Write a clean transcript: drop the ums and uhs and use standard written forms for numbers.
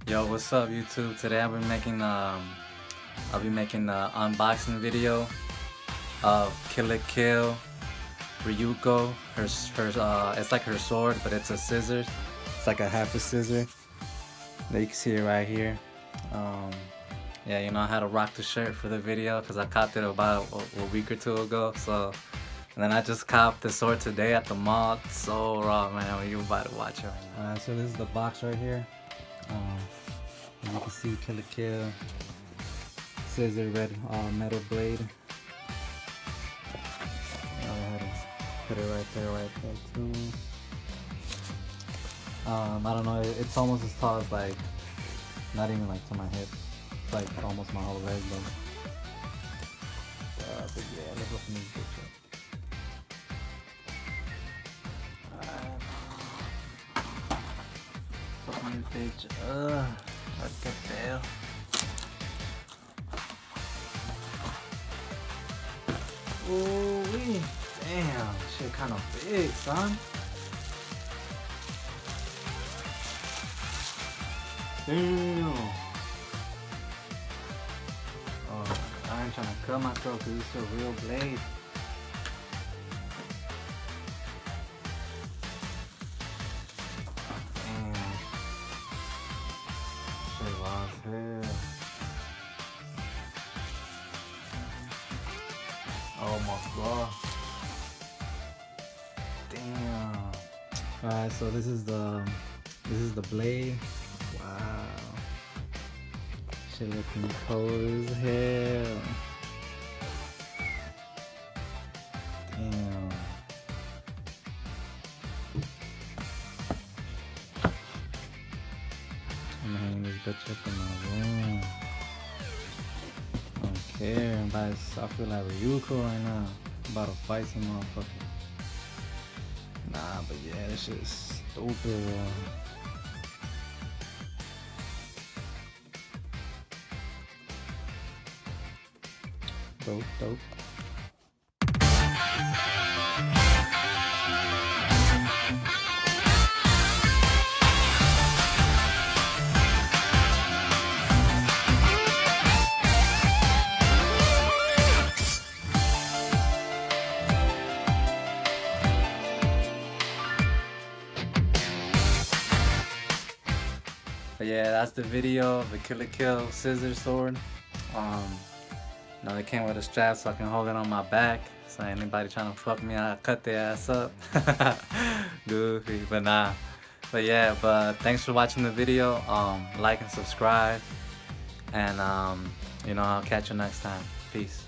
Yo, what's up, YouTube? Today I'll be making the unboxing video of Kill la Kill Ryuko. It's like her sword, but it's a scissors. It's like a half a scissor. You can see it right here. Yeah, I had to rock the shirt for the video because I copped it about a week or two ago. And then I just copped the sword today at the mall. It's so raw, man. You're about to watch it right now. Alright, so this is the box right here. As you can see, Kill la Kill scissor, red metal blade. Go ahead and put it right there too. I don't know, it's almost as tall as not even to my hip. It's like almost my whole leg, but yeah, let's open this bitch up. Alright, open this bitch up. What the hell? Ooh-wee. Damn, shit kind of big, son. Damn. Oh, I ain't trying to cut myself because it's a real blade. Damn. Shit raw as hell. Oh my god. Damn. Alright, so this is the blade. Wow. Shit looking cold as hell. Damn. I'm gonna hang this bitch up in my room. I don't care. I feel like Ryuko right now. I'm about to fight some motherfucker. Nah, but yeah, this shit is stupid, bro. Dope. But yeah, that's the video of the Kill la Kill scissor sword. It came with a strap so I can hold it on my back. So anybody trying to fuck me, I cut their ass up. Goofy, but nah. But yeah, thanks for watching the video. Like and subscribe. And I'll catch you next time. Peace.